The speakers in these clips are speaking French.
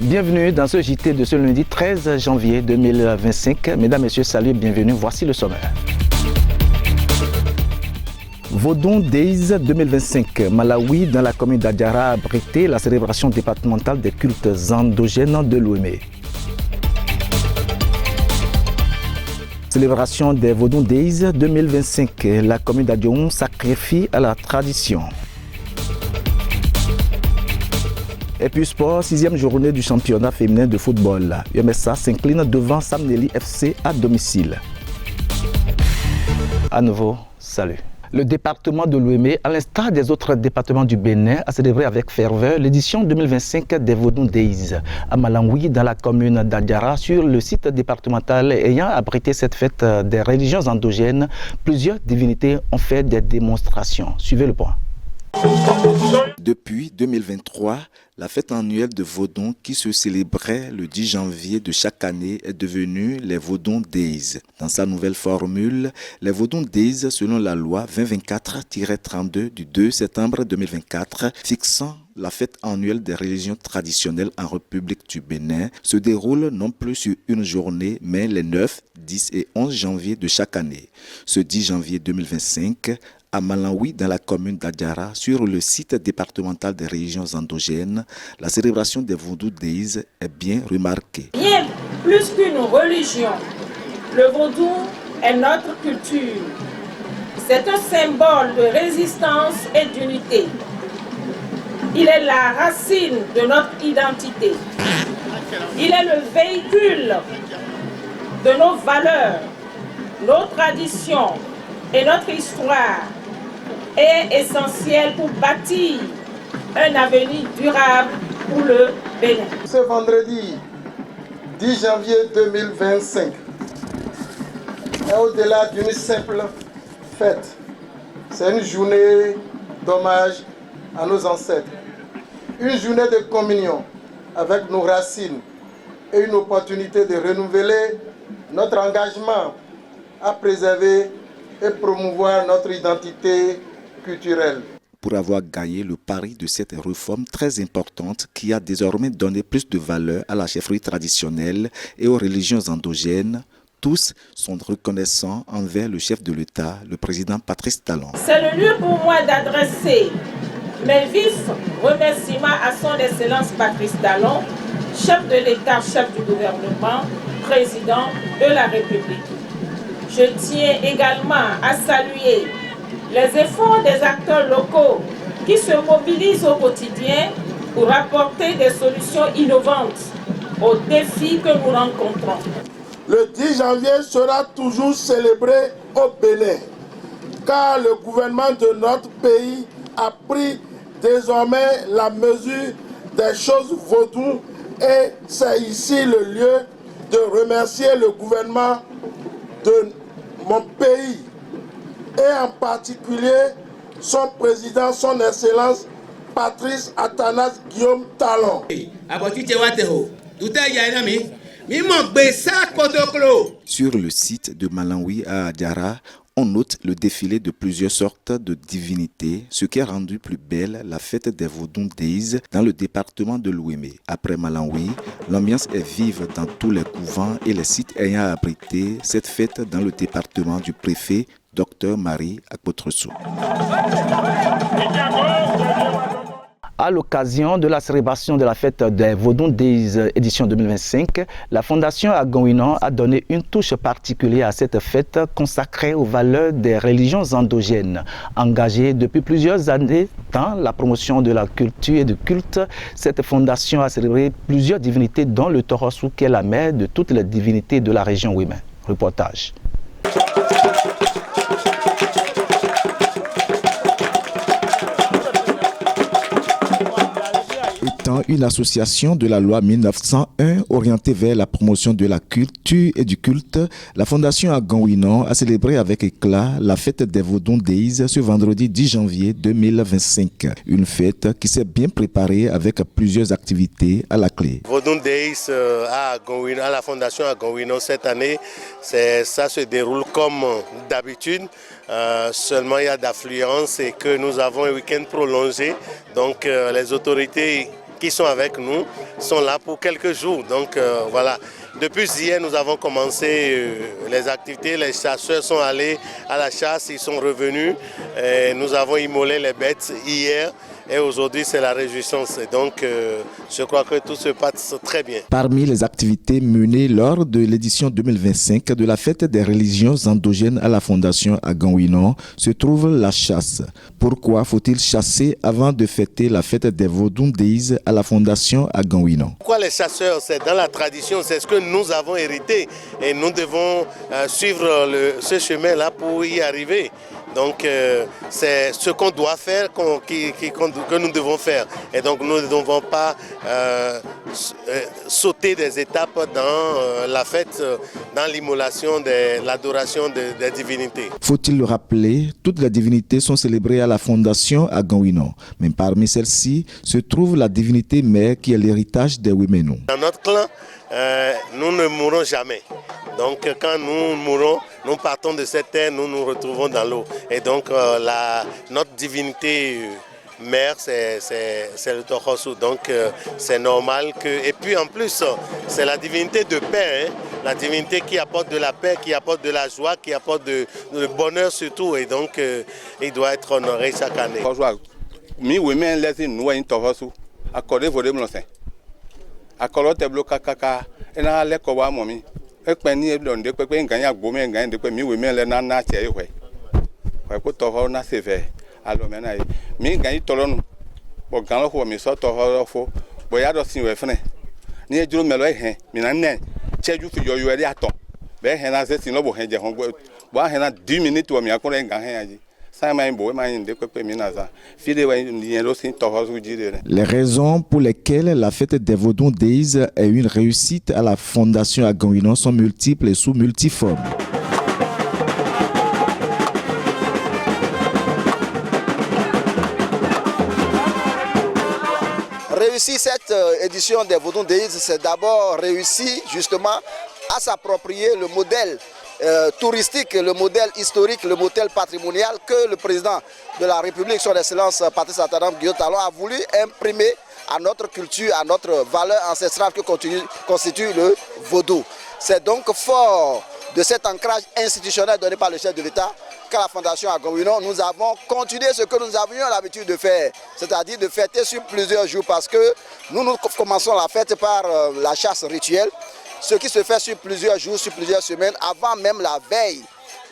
Bienvenue dans ce JT de ce lundi 13 janvier 2025. Mesdames, Messieurs, salut et bienvenue. Voici le sommaire. Vodun Days 2025. Malawi, dans la commune d'Adjara, a abrité la célébration départementale des cultes endogènes de Lomé. Célébration des Vodun Days 2025. La commune d'Adjoum sacrifie à la tradition. Et puis sport, 6e journée du championnat féminin de football. UMSA s'incline devant Samneli FC à domicile. À nouveau, salut. Le département de Lomé, à l'instar des autres départements du Bénin, a célébré avec ferveur l'édition 2025 des Vodun Days à Malawi, dans la commune d'Adjara, sur le site départemental ayant abrité cette fête des religions endogènes. Plusieurs divinités ont fait des démonstrations. Suivez le point. Depuis 2023, la fête annuelle de Vodun qui se célébrait le 10 janvier de chaque année est devenue les Vodun Days. Dans sa nouvelle formule, les Vodun Days, selon la loi 2024-32 du 2 septembre 2024, fixant la fête annuelle des religions traditionnelles en République du Bénin, se déroule non plus sur une journée, mais les 9, 10 et 11 janvier de chaque année. Ce 10 janvier 2025, à Malawi, dans la commune d'Adjara, sur le site départemental des religions endogènes, la célébration des Vodun Days est bien remarquée. Bien plus qu'une religion, le vaudou est notre culture. C'est un symbole de résistance et d'unité. Il est la racine de notre identité. Il est le véhicule de nos valeurs, nos traditions et notre histoire. Est essentiel pour bâtir un avenir durable pour le Bénin. Ce vendredi 10 janvier 2025 est au-delà d'une simple fête. C'est une journée d'hommage à nos ancêtres, une journée de communion avec nos racines et une opportunité de renouveler notre engagement à préserver et promouvoir notre identité culturelle. Pour avoir gagné le pari de cette réforme très importante qui a désormais donné plus de valeur à la chefferie traditionnelle et aux religions endogènes, tous sont reconnaissants envers le chef de l'État, le président Patrice Talon. C'est le lieu pour moi d'adresser mes vifs remerciements à son Excellence Patrice Talon, chef de l'État, chef du gouvernement, président de la République. Je tiens également à saluer les efforts des acteurs locaux qui se mobilisent au quotidien pour apporter des solutions innovantes aux défis que nous rencontrons. Le 10 janvier sera toujours célébré au Bénin, car le gouvernement de notre pays a pris désormais la mesure des choses vaudou et c'est ici le lieu de remercier le gouvernement de mon pays et en particulier son président, son Excellence Patrice Athanas Guillaume Talon. Sur le site de Malawi à Adjara, on note le défilé de plusieurs sortes de divinités, ce qui a rendu plus belle la fête des Vodun Days dans le département de Lomé. Après Malawi, l'ambiance est vive dans tous les couvents et les sites ayant abrité cette fête dans le département du préfet Dr Marie Akpotreso. À l'occasion de la célébration de la fête des Vodun Days édition 2025, la Fondation Agonwinon a donné une touche particulière à cette fête consacrée aux valeurs des religions endogènes. Engagée depuis plusieurs années dans la promotion de la culture et du culte, cette fondation a célébré plusieurs divinités dont le Torosu qui est la mère de toutes les divinités de la région Ouimen. Reportage. Une association de la loi 1901 orientée vers la promotion de la culture et du culte, la Fondation Agonwinon a célébré avec éclat la fête des Vodun Days ce vendredi 10 janvier 2025. Une fête qui s'est bien préparée avec plusieurs activités à la clé. Vodun Days à la Fondation Agonwinon cette année, ça se déroule comme d'habitude. Seulement il y a d'affluence et que nous avons un week-end prolongé. Donc les autorités qui sont avec nous sont là pour quelques jours. Donc voilà, depuis hier nous avons commencé les activités, les chasseurs sont allés à la chasse, ils sont revenus, et nous avons immolé les bêtes hier. Et aujourd'hui, c'est la réjouissance. Et donc, je crois que tout se passe très bien. Parmi les activités menées lors de l'édition 2025 de la fête des religions endogènes à la Fondation à Gangouinon se trouve la chasse. Pourquoi faut-il chasser avant de fêter la fête des Vodou Days à la Fondation à Gangouinon? Pourquoi les chasseurs? C'est dans la tradition, c'est ce que nous avons hérité. Et nous devons suivre ce chemin-là pour y arriver. Donc c'est ce qu'on doit faire, que nous devons faire. Et donc nous ne devons pas sauter des étapes dans la fête, dans l'immolation, l'adoration des divinités. Faut-il le rappeler, toutes les divinités sont célébrées à la Fondation à Gangouinon. Mais parmi celles-ci se trouve la divinité mère qui est l'héritage des Wemeno. Dans notre clan, nous ne mourrons jamais. Donc quand nous mourons, nous partons de cette terre, nous nous retrouvons dans l'eau. Et donc notre divinité mère, c'est le Tohosu. Donc c'est normal que... Et puis en plus, c'est la divinité de paix, hein? La divinité qui apporte de la paix, qui apporte de la joie, qui apporte du bonheur surtout. Et donc il doit être honoré chaque année. Les raisons pour lesquelles la fête des Vodou Days est une réussite à la Fondation à Gangouinon sont multiples et sous multiformes. Réussir cette édition des Vodou Days, c'est d'abord réussir justement à s'approprier le modèle touristique, le modèle historique, le modèle patrimonial que le président de la République, son Excellence Patrice Talon Guillaume Talon, a voulu imprimer à notre culture, à notre valeur ancestrale que constitue le vaudou. C'est donc fort de cet ancrage institutionnel donné par le chef de l'État qu'à la Fondation à Gangouinon, nous avons continué ce que nous avions l'habitude de faire, c'est-à-dire de fêter sur plusieurs jours, parce que nous commençons la fête par la chasse rituelle, ce qui se fait sur plusieurs jours, sur plusieurs semaines, avant même la veille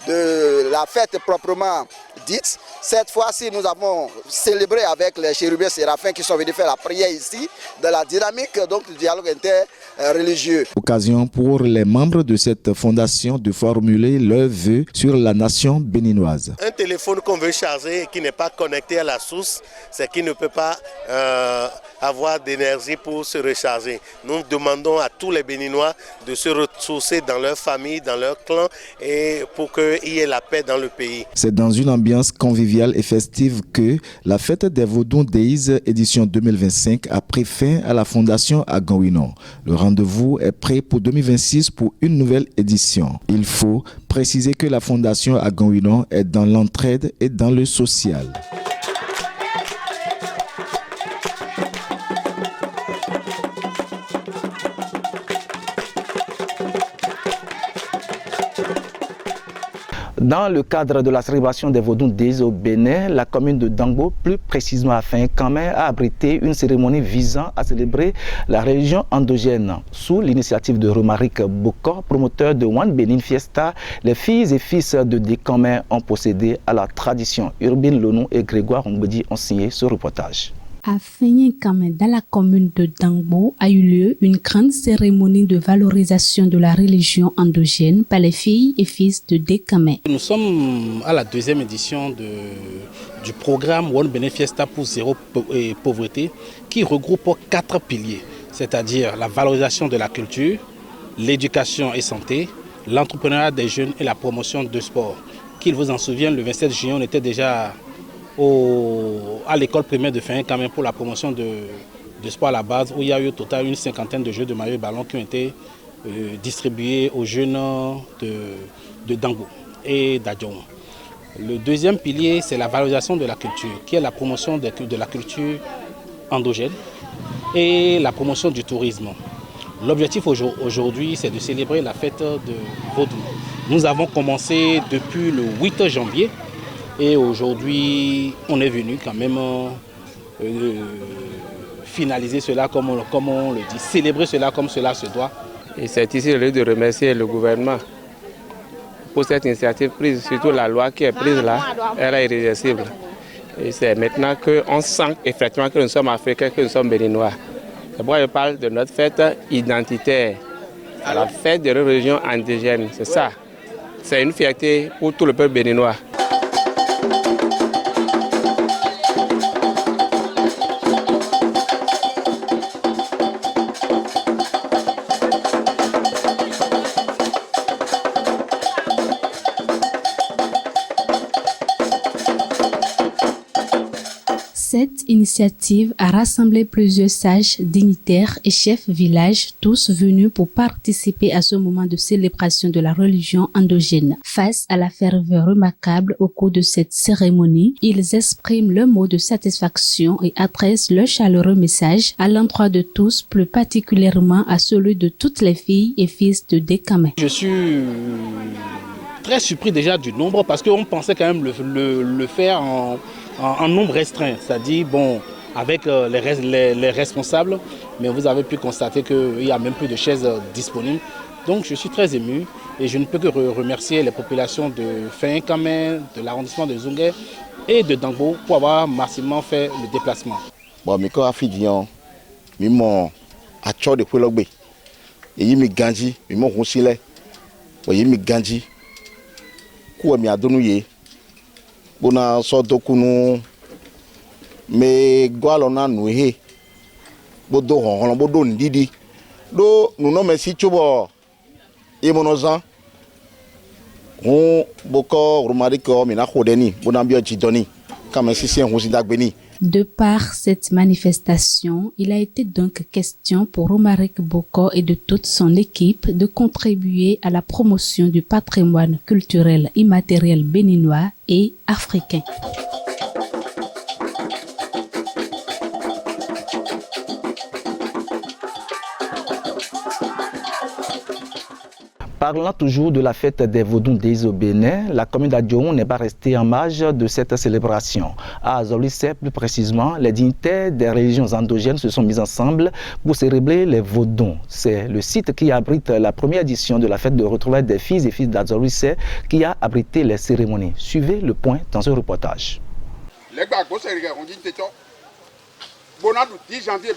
de la fête proprement dite. Cette fois-ci, nous avons célébré avec les chérubins séraphins qui sont venus faire la prière ici, dans la dynamique donc, du dialogue interreligieux. Occasion pour les membres de cette fondation de formuler leurs vœux sur la nation béninoise. Un téléphone qu'on veut charger et qui n'est pas connecté à la source, c'est qu'il ne peut pas avoir d'énergie pour se recharger. Nous demandons à tous les Béninois de se ressourcer dans leur famille, dans leur clan, et pour qu'il y ait la paix dans le pays. C'est dans une ambiance conviviale et festive que la fête des Vodou Days édition 2025 a pris fin à la Fondation à Gangouinon. Le rendez-vous est prêt pour 2026 pour une nouvelle édition. Il faut préciser que la Fondation à Gangouinon est dans l'entraide et dans le social. Dans le cadre de la célébration des Vodou Days au Bénin, la commune de Dangbo, plus précisément à Finkamé, a abrité une cérémonie visant à célébrer la religion endogène. Sous l'initiative de Romaric Bokor, promoteur de One Benin Fiesta, les filles et fils de Dekamé ont procédé à la tradition. Urbine Lonou et Grégoire Ongbedi ont signé ce reportage. À Finkamé, dans la commune de Dangbo, a eu lieu une grande cérémonie de valorisation de la religion endogène par les filles et fils de Dekamé. Nous sommes à la deuxième édition du programme One Benin Fiesta pour zéro pauvreté qui regroupe 4 piliers, c'est-à-dire la valorisation de la culture, l'éducation et santé, l'entrepreneuriat des jeunes et la promotion de sport. Qu'il vous en souvienne, le 27 juillet, on était déjà à l'école primaire de Finkamé pour la promotion de sport à la base, où il y a eu au total une 50aine de jeux de maillot et ballon qui ont été distribués aux jeunes de Dangbo et d'Adjong. Le deuxième pilier, c'est la valorisation de la culture, qui est la promotion de la culture endogène. et la promotion du tourisme. L'objectif aujourd'hui, c'est de célébrer la fête de Vodou. Nous avons commencé depuis le 8 janvier et aujourd'hui, on est venu quand même finaliser cela comme on le dit, célébrer cela comme cela se doit. Et c'est ici le lieu de remercier le gouvernement pour cette initiative prise, surtout la loi qui est prise là, elle est irréversible. Et c'est maintenant qu'on sent effectivement que nous sommes africains, que nous sommes béninois. C'est pourquoi je parle de notre fête identitaire, la fête de la religion indigène, c'est ça. C'est une fierté pour tout le peuple béninois. Cette initiative a rassemblé plusieurs sages, dignitaires et chefs villages, tous venus pour participer à ce moment de célébration de la religion endogène. Face à la ferveur remarquable au cours de cette cérémonie, ils expriment leur mot de satisfaction et adressent leur chaleureux message à l'endroit de tous, plus particulièrement à celui de toutes les filles et fils de Dekame. Je suis très surpris déjà du nombre parce qu'on pensait quand même le faire en nombre restreint, c'est-à-dire bon, avec les responsables, mais vous avez pu constater qu'il n'y a même plus de chaises disponibles. Donc je suis très ému et je ne peux que remercier les populations de Féinkame, de l'arrondissement de Zungué et de Dangbo pour avoir massivement fait le déplacement. Bon, mais quand Afidian, je suis de Pulogbe, et je suis Ganji, je suis Roussile, je suis Ganji, je suis Adonouye. Bona soto kunu me gwalona nuhe bodo honhon bodo ndidi do nuno mesi chobo imonozan on boko rumari ko mina khodeni bona bio jidoni kama sisi en husidagbeni. De par cette manifestation, il a été donc question pour Romaric Boko et de toute son équipe de contribuer à la promotion du patrimoine culturel immatériel béninois et africain. Parlant toujours de la fête des Vodou Days au Bénin, la commune d'Adjoun n'est pas restée en marge de cette célébration. À Azolisse, plus précisément, les dignitaires des religions endogènes se sont mis ensemble pour célébrer les Vodou. C'est le site qui abrite la première édition de la fête de retrouvailles des filles et fils d'Azolisse qui a abrité les cérémonies. Suivez le point dans ce reportage. Le 10 janvier,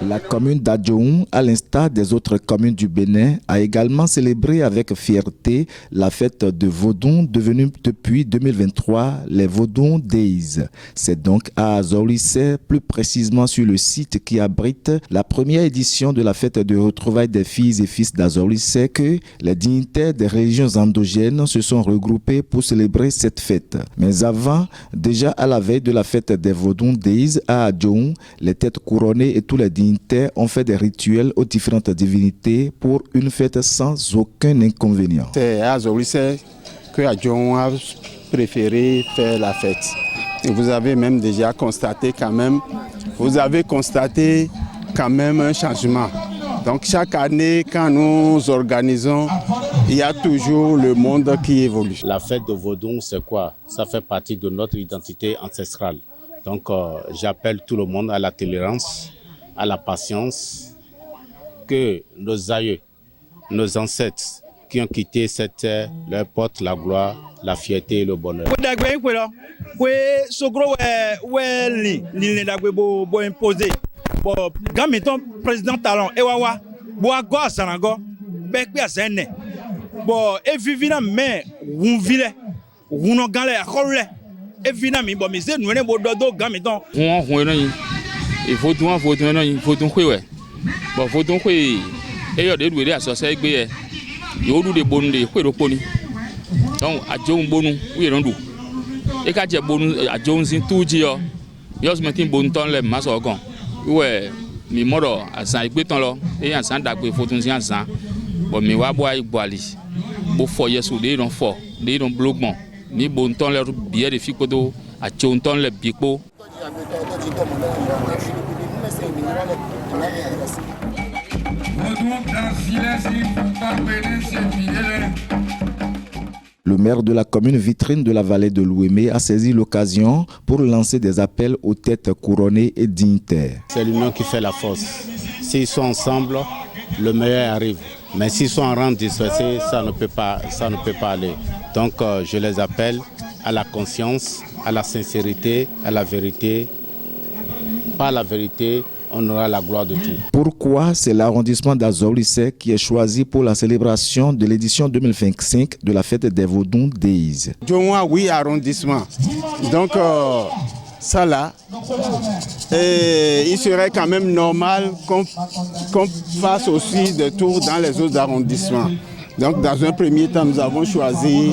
la commune d'Adjoun, à l'instar des autres communes du Bénin, a également célébré avec fierté la fête de Vodou devenue depuis 2023 les Vodou Days. C'est donc à Azolisse, plus précisément sur le site qui abrite la première édition de la fête de retrouvailles des filles et fils d'Azolisse, que les dignitaires des religions endogènes se sont regroupés pour célébrer cette fête. Mais avant, déjà à la veille de la fête des Vodou Days à Adjoun, les têtes couronnées et tous les dignitaires ont fait des rituels aux différentes divinités pour une fête sans aucun inconvénient. C'est à Azolisse que Adjoun a préféré faire la fête. Et vous avez même déjà constaté quand même, un changement. Donc chaque année, quand nous organisons, il y a toujours le monde qui évolue. La fête de Vodou, c'est quoi? Ça fait partie de notre identité ancestrale. Donc j'appelle tout le monde à la tolérance, à la patience, que nos aïeux, nos ancêtres qui ont quitté cette terre leur portent la gloire, la fierté et le bonheur. Président Talon, Ewawa, Boago, Sanago, Bekbi Azene, Bo, Evivina, mais, Wunville, Wunogale, Hole, Evina, mi, Bo, Mise, Nwene, Bododo, Gamiton. Il faut tout, il faut tout, oui. Bon, faut tout, oui. Et il y a des associés, il y a des bonnes, des poni. Donc, à John Bonu, oui, non, et quand il y a bon, à John Sin, tout dit, il y a ce bon temps, les masses organes. Ouais, mi moro asan igbetan lo e asan dagbe fotun si asan bo mi wa bo ai boali bo fo yesu de don fo de don blogbon mi bon ton le billet de fikodo a chonton le bikpo. Le maire de la commune vitrine de la vallée de l'Ouémé a saisi l'occasion pour lancer des appels aux têtes couronnées et dignitaires. C'est l'union qui fait la force. S'ils sont ensemble, le meilleur arrive. Mais s'ils sont en rang dispersé, ça ne peut pas aller. Donc je les appelle à la conscience, à la sincérité, à la vérité. Par la vérité, on aura la gloire de tout. Pourquoi c'est l'arrondissement d'Azorlissé qui est choisi pour la célébration de l'édition 2025 de la fête des Vodun Days? Oui, arrondissement. Donc ça là, il serait quand même normal qu'on fasse aussi des tours dans les autres arrondissements. Donc dans un premier temps, nous avons choisi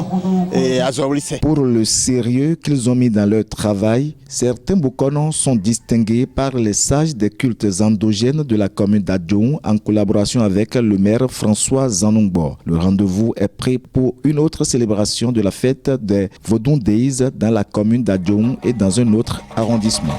Azorlissé. Pour le sérieux qu'ils ont mis dans leur travail, certains Bokonons sont distingués par les sages des cultes endogènes de la commune d'Adjoun en collaboration avec le maire François Zanongbo. Le rendez-vous est prêt pour une autre célébration de la fête des Vodun Days dans la commune d'Adjoun et dans un autre arrondissement.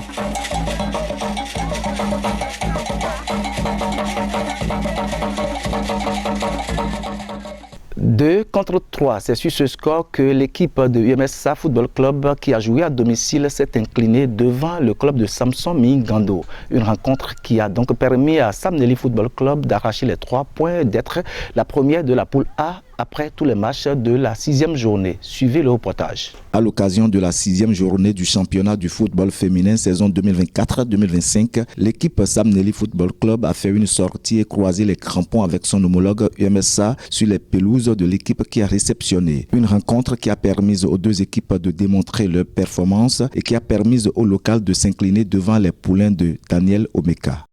2 contre 3, c'est sur ce score que l'équipe de UMSA Football Club qui a joué à domicile s'est inclinée devant le club de Samson Mingando. Une rencontre qui a donc permis à Sam Nelly Football Club d'arracher les 3 points, d'être la première de la poule A après tous les matchs de la 6e journée. Suivez le reportage. À l'occasion de la 6e journée du championnat du football féminin saison 2024-2025, l'équipe Sam Nelly Football Club a fait une sortie et croisé les crampons avec son homologue UMSA sur les pelouses de l'équipe qui a réceptionné. Une rencontre qui a permis aux deux équipes de démontrer leur performance et qui a permis au local de s'incliner devant les poulains de Daniel Omeka.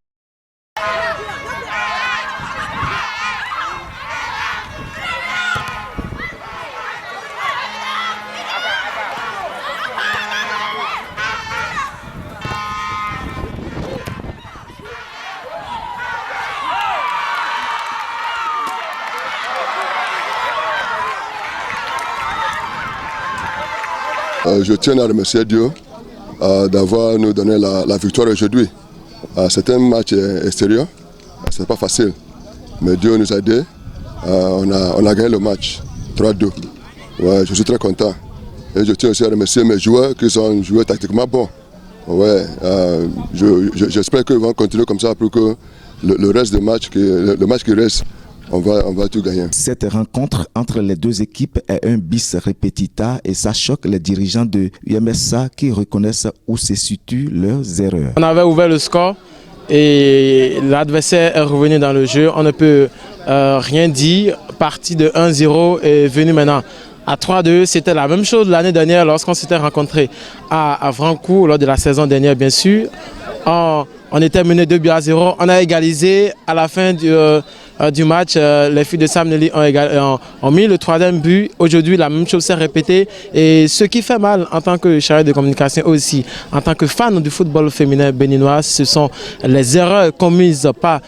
Je tiens à remercier Dieu d'avoir nous donné la victoire aujourd'hui. C'est un match extérieur, c'est pas facile, mais Dieu nous a aidés. On a gagné le match 3-2. Ouais, je suis très content. Et je tiens aussi à remercier mes joueurs qui sont joués tactiquement bons. Ouais, j'espère qu'ils vont continuer comme ça pour que le reste du match, le match qui reste, on va tout gagner. Cette rencontre entre les deux équipes est un bis repetita et ça choque les dirigeants de UMSA qui reconnaissent où se situent leurs erreurs. On avait ouvert le score et l'adversaire est revenu dans le jeu. On ne peut rien dire. Partie de 1-0 est venu maintenant à 3-2. C'était la même chose l'année dernière lorsqu'on s'était rencontré à Vrancourt lors de la saison dernière, bien sûr. On était mené 2-0. On a égalisé à la fin du match. Les filles de Sam Nelly ont mis le 3e but. Aujourd'hui, la même chose s'est répétée. Et ce qui fait mal en tant que chargé de communication aussi, en tant que fan du football féminin béninois, ce sont les erreurs commises par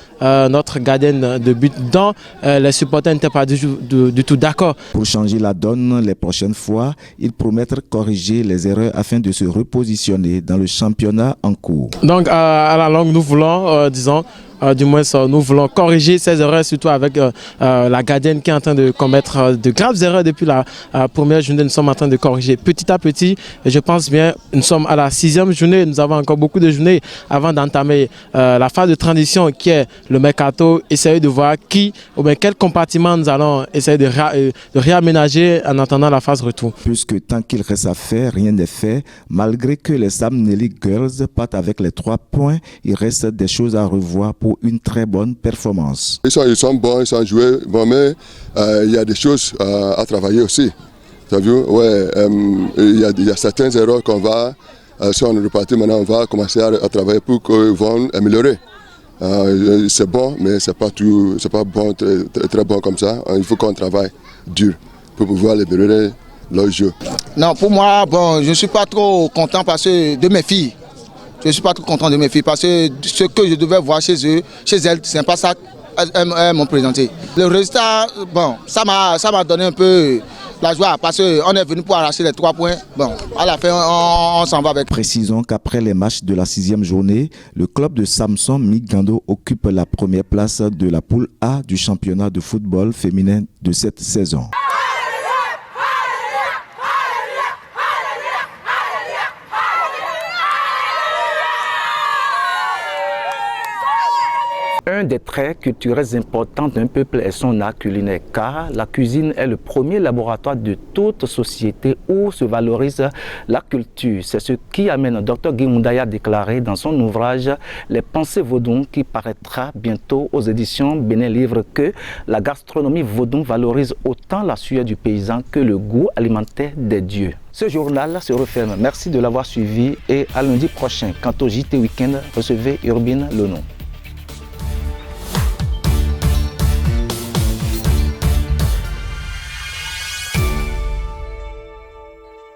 notre gardienne de but dont les supporters n'étaient pas du tout d'accord. Pour changer la donne les prochaines fois, ils promettent corriger les erreurs afin de se repositionner dans le championnat en cours. Donc à la longue, nous voulons, du moins nous voulons corriger ces erreurs, surtout avec la gardienne qui est en train de commettre de graves erreurs depuis la première journée. Nous sommes en train de corriger petit à petit. Et je pense bien, nous sommes à la 6e journée. Nous avons encore beaucoup de journées avant d'entamer la phase de transition qui est le mercato. Essayer de voir quel compartiment nous allons essayer de réaménager en attendant la phase retour. Puisque tant qu'il reste à faire, rien n'est fait. Malgré que les Sam Nelly Girls partent avec les 3 points, il reste des choses à revoir pour une très bonne performance. Ils sont bons, ils sont joués, bon, mais il y a des choses à travailler aussi. Tu as vu? Ouais, il y a certaines erreurs qu'on va, si on est reparti maintenant, on va commencer à travailler pour qu'ils vont améliorer. C'est bon, mais c'est pas bon, très bon comme ça. Il faut qu'on travaille dur pour pouvoir améliorer leur jeu. Non, pour moi, bon, je ne suis pas trop content de mes filles. Je ne suis pas trop content de mes filles parce que ce que je devais voir chez elles, ce n'est pas ça qu'elles m'ont présenté. Le résultat, bon, ça m'a donné un peu la joie parce qu'on est venu pour arracher les 3 points. Bon, à la fin, on s'en va avec. Précisons qu'après les matchs de la 6e journée, le club de Samson Migando occupe la première place de la poule A du championnat de football féminin de cette saison. Un des traits culturels importants d'un peuple est son art culinaire, car la cuisine est le premier laboratoire de toute société où se valorise la culture. C'est ce qui amène Dr Guy Moundaye à déclarer dans son ouvrage « Les pensées vaudou » qui paraîtra bientôt aux éditions Bénin Livre que la gastronomie vaudou valorise autant la sueur du paysan que le goût alimentaire des dieux. Ce journal se referme. Merci de l'avoir suivi et à lundi prochain. Quant au JT Week-end, recevez Urbine Lenon.